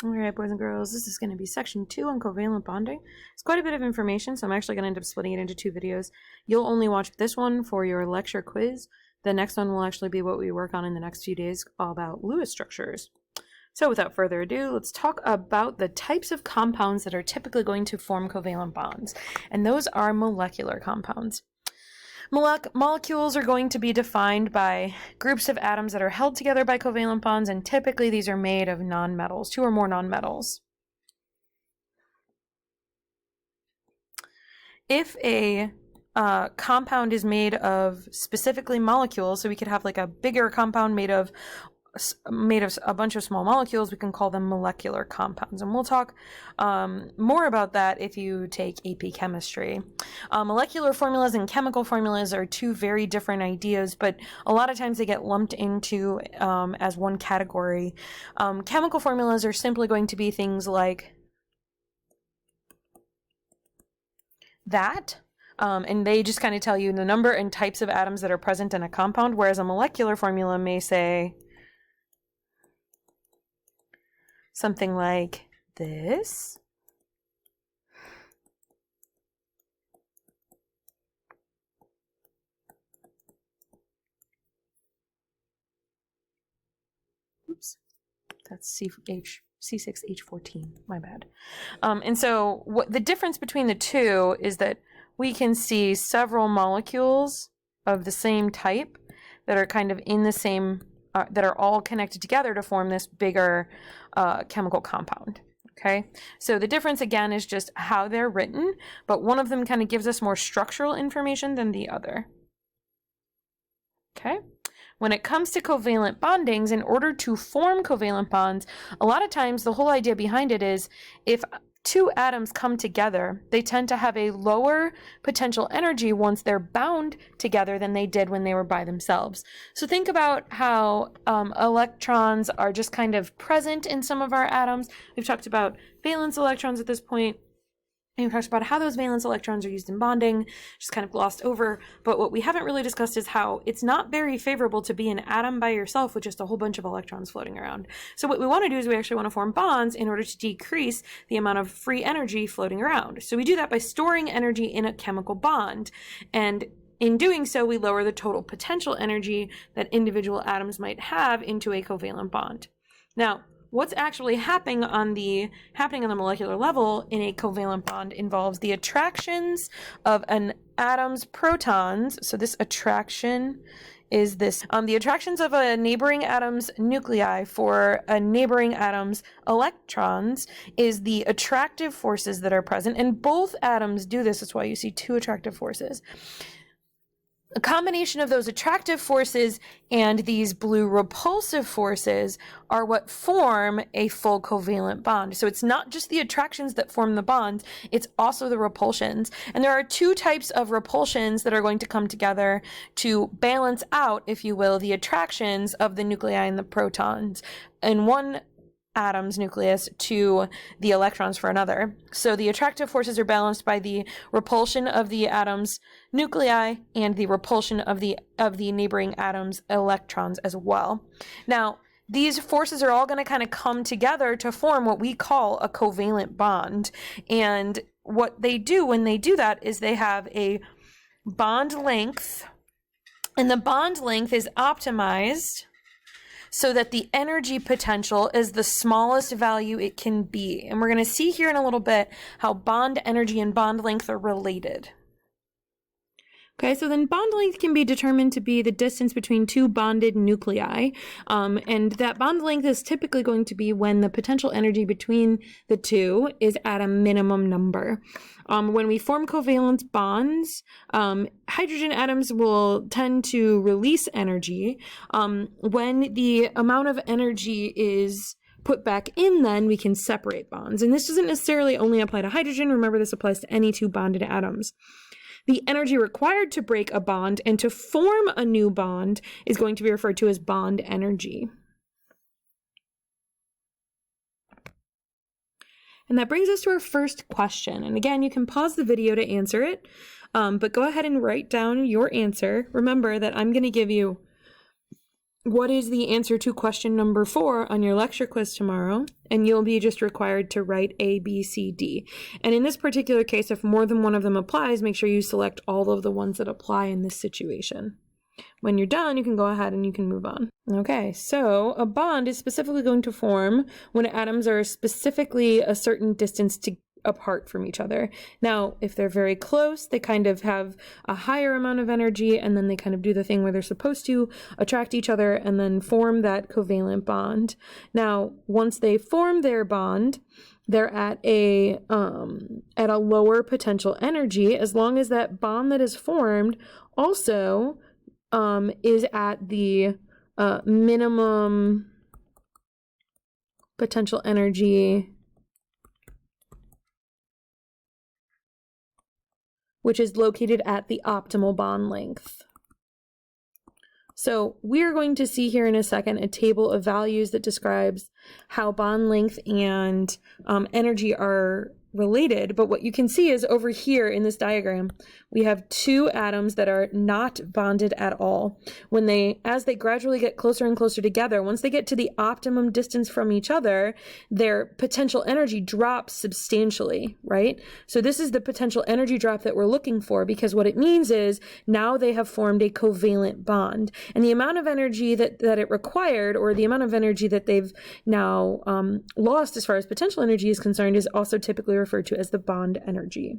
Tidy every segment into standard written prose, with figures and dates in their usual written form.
All right, boys and girls, this is going to be section 2 on covalent bonding. It's quite a bit of information, so I'm actually going to end up splitting it into 2 videos. You'll only watch this one for your lecture quiz. The next one will actually be what we work on in the next few days, all about Lewis structures. So without further ado, let's talk about the types of compounds that are typically going to form covalent bonds, and those are molecular compounds. Molecules are going to be defined by groups of atoms that are held together by covalent bonds, and typically these are made of nonmetals, 2 or more nonmetals. If a compound is made of specifically molecules, so we could have like a bigger compound made of a bunch of small molecules, we can call them molecular compounds, and we'll talk more about that if you take AP chemistry. Molecular formulas and chemical formulas are 2 very different ideas, but a lot of times they get lumped into as one category. Chemical formulas are simply going to be things like that. And they just kind of tell you the number and types of atoms that are present in a compound, whereas a molecular formula may say something like this. Oops, that's C6H14, my bad. And so what the difference between the 2 is that we can see several molecules of the same type that are kind of in the same that are all connected together to form this bigger chemical compound. Okay, so the difference again is just how they're written, but one of them kind of gives us more structural information than the other. Okay, when it comes to covalent bondings, in order to form covalent bonds, a lot of times the whole idea behind it is if 2 atoms come together, they tend to have a lower potential energy once they're bound together than they did when they were by themselves. So think about how electrons are just kind of present in some of our atoms. We've talked about valence electrons at this point. And we've talked about how those valence electrons are used in bonding, just kind of glossed over. But what we haven't really discussed is how it's not very favorable to be an atom by yourself with just a whole bunch of electrons floating around. So what we want to do is we actually want to form bonds in order to decrease the amount of free energy floating around. So we do that by storing energy in a chemical bond. And in doing so, we lower the total potential energy that individual atoms might have into a covalent bond. Now, what's actually happening on the molecular level in a covalent bond involves the attractions of an atom's protons. So this attraction is this, the attractions of a neighboring atom's nuclei for a neighboring atom's electrons is the attractive forces that are present. And both atoms do this. That's why you see 2 attractive forces. A combination of those attractive forces and these blue repulsive forces are what form a full covalent bond. So it's not just the attractions that form the bond, it's also the repulsions. And there are 2 types of repulsions that are going to come together to balance out, if you will, the attractions of the nuclei and the protons. And one atom's nucleus to the electrons for another. So the attractive forces are balanced by the repulsion of the atom's nuclei and the repulsion of the neighboring atom's electrons as well. Now, these forces are all going to kind of come together to form what we call a covalent bond. And what they do when they do that is they have a bond length, and the bond length is optimized so that the energy potential is the smallest value it can be. And we're going to see here in a little bit how bond energy and bond length are related. Okay, so then bond length can be determined to be the distance between 2 bonded nuclei. And that bond length is typically going to be when the potential energy between the 2 is at a minimum number. When we form covalent bonds, hydrogen atoms will tend to release energy. When the amount of energy is put back in, then we can separate bonds. And this doesn't necessarily only apply to hydrogen. Remember, this applies to any 2 bonded atoms. The energy required to break a bond and to form a new bond is going to be referred to as bond energy. And that brings us to our first question. And again, you can pause the video to answer it, but go ahead and write down your answer. Remember that I'm going to give you what is the answer to question number 4 on your lecture quiz tomorrow? And you'll be just required to write A, B, C, D. And in this particular case, if more than one of them applies, make sure you select all of the ones that apply in this situation. When you're done, you can go ahead and you can move on. Okay, so a bond is specifically going to form when atoms are specifically a certain distance apart from each other. Now, if they're very close, they kind of have a higher amount of energy, and then they kind of do the thing where they're supposed to attract each other and then form that covalent bond. Now, once they form their bond, they're at a lower potential energy, as long as that bond that is formed also is at the minimum potential energy, which is located at the optimal bond length. So we're going to see here in a second a table of values that describes how bond length and energy are related, but what you can see is over here in this diagram, we have two atoms that are not bonded at all. As they gradually get closer and closer together, once they get to the optimum distance from each other, their potential energy drops substantially, right? So this is the potential energy drop that we're looking for, because what it means is now they have formed a covalent bond, and the amount of energy that it required, or the amount of energy that they've now lost as far as potential energy is concerned, is also typically referred to as the bond energy.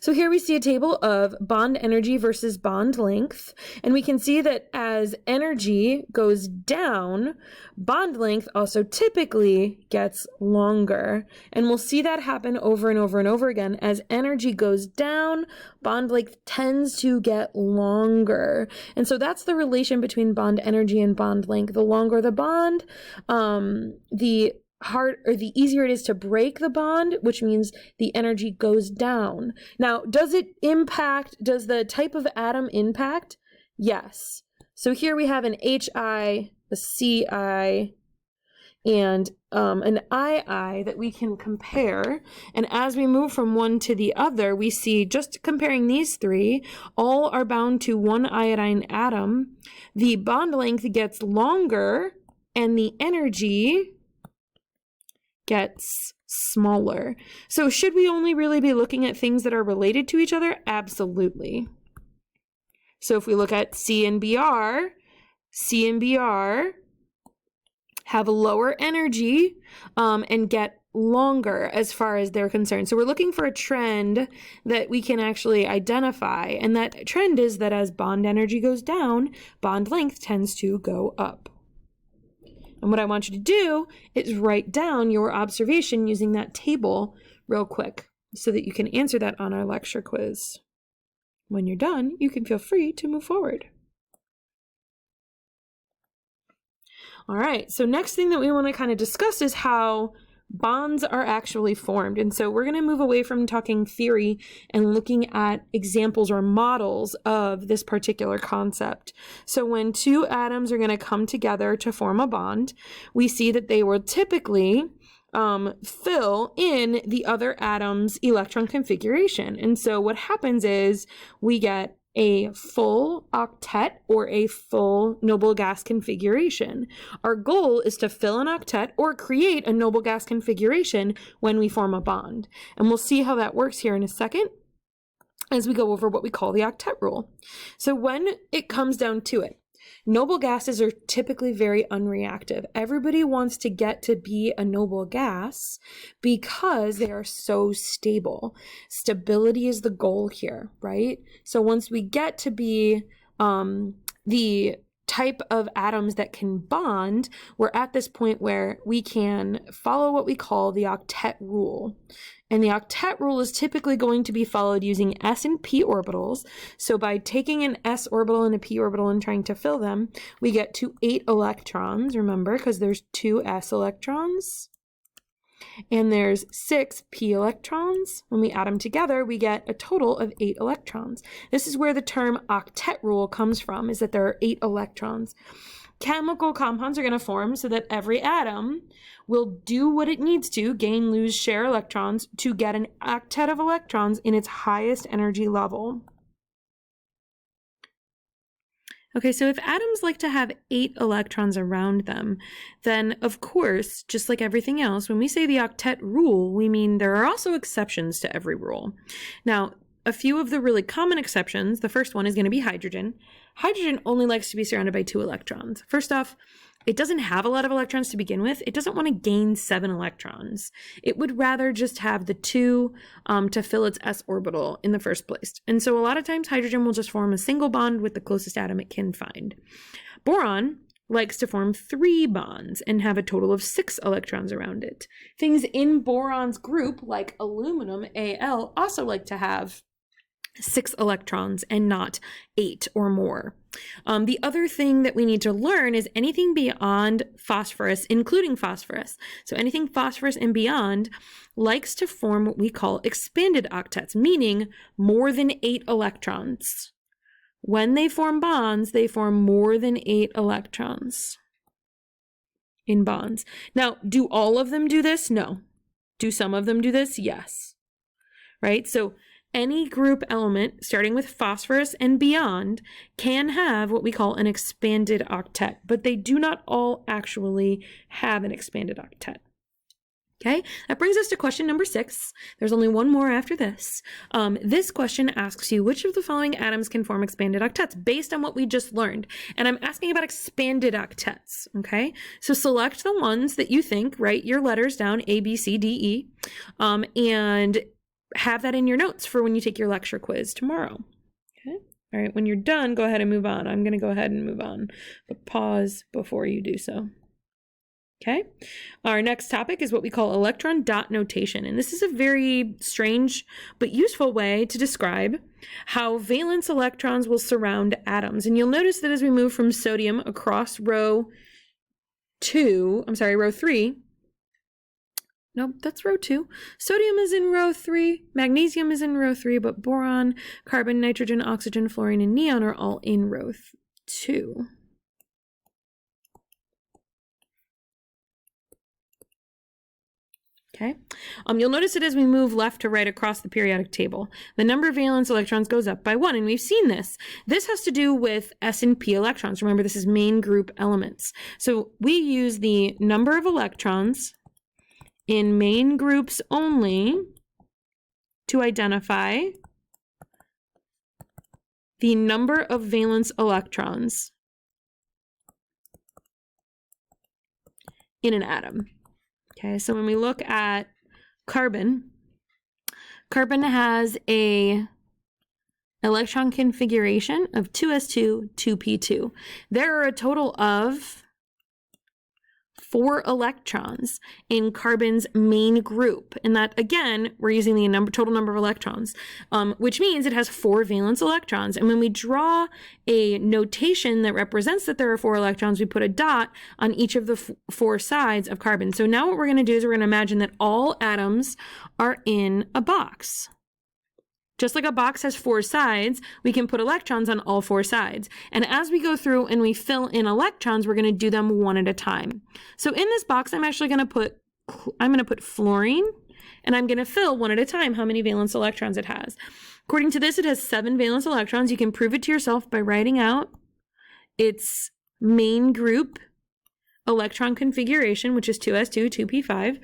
So here we see a table of bond energy versus bond length, and we can see that as energy goes down, bond length also typically gets longer. And we'll see that happen over and over and over again. As energy goes down, bond length tends to get longer. And so that's the relation between bond energy and bond length. The longer the bond, the easier it is to break the bond, which means the energy goes down. Now, does the type of atom impact? Yes. So here we have an HI, a CI, and an II that we can compare. And as we move from one to the other, we see, just comparing these three, all are bound to one iodine atom. The bond length gets longer and the energy gets smaller. So should we only really be looking at things that are related to each other? Absolutely. So if we look at C and Br have lower energy and get longer as far as they're concerned. So we're looking for a trend that we can actually identify, and that trend is that as bond energy goes down, bond length tends to go up. And what I want you to do is write down your observation using that table real quick so that you can answer that on our lecture quiz. When you're done, you can feel free to move forward. All right, so next thing that we want to kind of discuss is how bonds are actually formed. And so we're going to move away from talking theory and looking at examples or models of this particular concept. So when two atoms are going to come together to form a bond, we see that they will typically fill in the other atom's electron configuration. And so what happens is we get a full octet or a full noble gas configuration. Our goal is to fill an octet or create a noble gas configuration when we form a bond. And we'll see how that works here in a second as we go over what we call the octet rule. So when it comes down to it, noble gases are typically very unreactive. Everybody wants to get to be a noble gas because they are so stable. Stability is the goal here, right? So once we get to be the type of atoms that can bond, we're at this point where we can follow what we call the octet rule. And the octet rule is typically going to be followed using s and p orbitals. So by taking an s orbital and a p orbital and trying to fill them, we get to 8 electrons, remember, because there's 2 s electrons. And there's 6 p electrons. When we add them together, we get a total of 8 electrons. This is where the term octet rule comes from, is that there are 8 electrons. Chemical compounds are going to form so that every atom will do what it needs to, gain, lose, share electrons, to get an octet of electrons in its highest energy level. Okay, so if atoms like to have 8 electrons around them, then of course, just like everything else, when we say the octet rule, we mean there are also exceptions to every rule. Now, a few of the really common exceptions, the first one is going to be hydrogen. Hydrogen only likes to be surrounded by 2 electrons. First off, it doesn't have a lot of electrons to begin with. It doesn't want to gain 7 electrons. It would rather just have the 2 to fill its s orbital in the first place. And so a lot of times hydrogen will just form a single bond with the closest atom it can find. Boron likes to form 3 bonds and have a total of 6 electrons around it. Things in boron's group, like aluminum, Al, also like to have 6 electrons and not 8 or more. The other thing that we need to learn is anything beyond phosphorus, including phosphorus. So anything phosphorus and beyond likes to form what we call expanded octets, meaning more than 8 electrons. When they form bonds, they form more than 8 electrons in bonds. Now, do all of them do this? No. Do some of them do this? Yes. Right? So any group element, starting with phosphorus and beyond, can have what we call an expanded octet, but they do not all actually have an expanded octet. Okay, that brings us to question number 6. There's only one more after this. This question asks you, which of the following atoms can form expanded octets based on what we just learned? And I'm asking about expanded octets, okay? So select the ones that you think, write your letters down, A, B, C, D, E, and have that in your notes for when you take your lecture quiz tomorrow. Okay. All right. When you're done, go ahead and move on. I'm going to go ahead and move on, but pause before you do so. Okay. Our next topic is what we call electron dot notation. And this is a very strange but useful way to describe how valence electrons will surround atoms. And you'll notice that as we move from sodium across row 3, nope, that's row 2. Sodium is in row 3, magnesium is in row 3, but boron, carbon, nitrogen, oxygen, fluorine, and neon are all in row 2. Okay. You'll notice that as we move left to right across the periodic table, the number of valence electrons goes up by 1, and we've seen this. This has to do with S and P electrons. Remember, this is main group elements. So we use the number of electrons in main groups only to identify the number of valence electrons in an atom. Okay, so when we look at carbon, carbon has a electron configuration of 2s2, 2p2. There are a total of 4 electrons in carbon's main group. And that, again, we're using the total number of electrons, which means it has 4 valence electrons. And when we draw a notation that represents that there are 4 electrons, we put a dot on each of the 4 sides of carbon. So now what we're going to do is we're going to imagine that all atoms are in a box. Just like a box has 4 sides, we can put electrons on all 4 sides. And as we go through and we fill in electrons, we're going to do them one at a time. So in this box, I'm actually going to put fluorine, and I'm going to fill one at a time how many valence electrons it has. According to this, it has 7 valence electrons. You can prove it to yourself by writing out its main group electron configuration, which is 2s2, 2p5.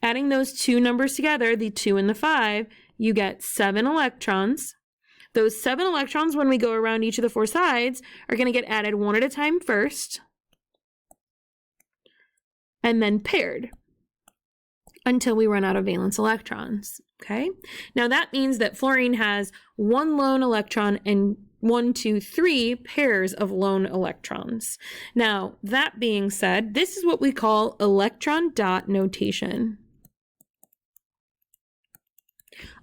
Adding those 2 numbers together, the 2 and the 5, you get 7 electrons. Those 7 electrons, when we go around each of the 4 sides, are going to get added one at a time first, and then paired until we run out of valence electrons. Okay? Now that means that fluorine has 1 lone electron and 1, 2, 3 pairs of lone electrons. Now, that being said, this is what we call electron dot notation.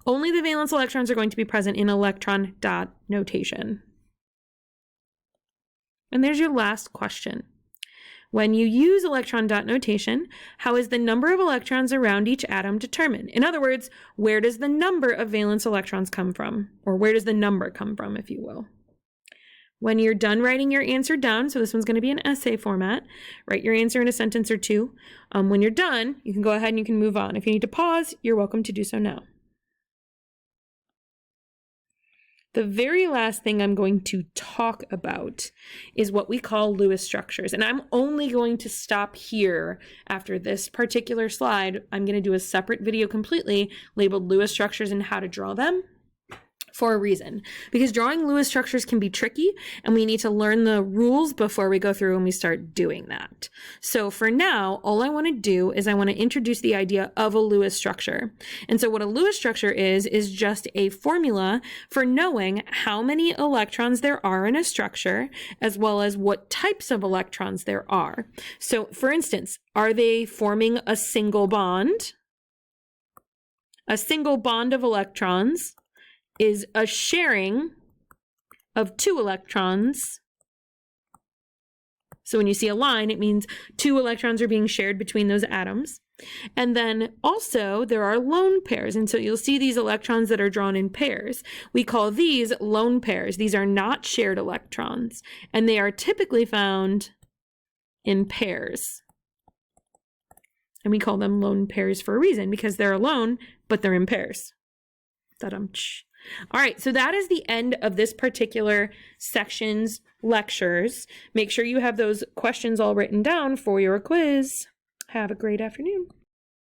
Only the valence electrons are going to be present in electron dot notation. And there's your last question. When you use electron dot notation, how is the number of electrons around each atom determined? In other words, where does the number of valence electrons come from? Or where does the number come from, if you will? When you're done writing your answer down, so this one's going to be an essay format, write your answer in a sentence or 2. When you're done, you can go ahead and you can move on. If you need to pause, you're welcome to do so now. the very last thing I'm going to talk about is what we call Lewis structures. And I'm only going to stop here after this particular slide. I'm going to do a separate video completely labeled Lewis structures and how to draw them, for a reason, because drawing Lewis structures can be tricky and we need to learn the rules before we go through and we start doing that. So for now, all I want to do is I want to introduce the idea of a Lewis structure. And so what a Lewis structure is just a formula for knowing how many electrons there are in a structure, as well as what types of electrons there are. So for instance, are they forming a single bond? A single bond of electrons is a sharing of 2 electrons. So when you see a line, it means 2 electrons are being shared between those atoms. And then also there are lone pairs. And so you'll see these electrons that are drawn in pairs. We call these lone pairs. These are not shared electrons, and they are typically found in pairs. And we call them lone pairs for a reason, because they're alone, but they're in pairs. Ta-dum-tsh. All right, so that is the end of this particular section's lectures. Make sure you have those questions all written down for your quiz. Have a great afternoon.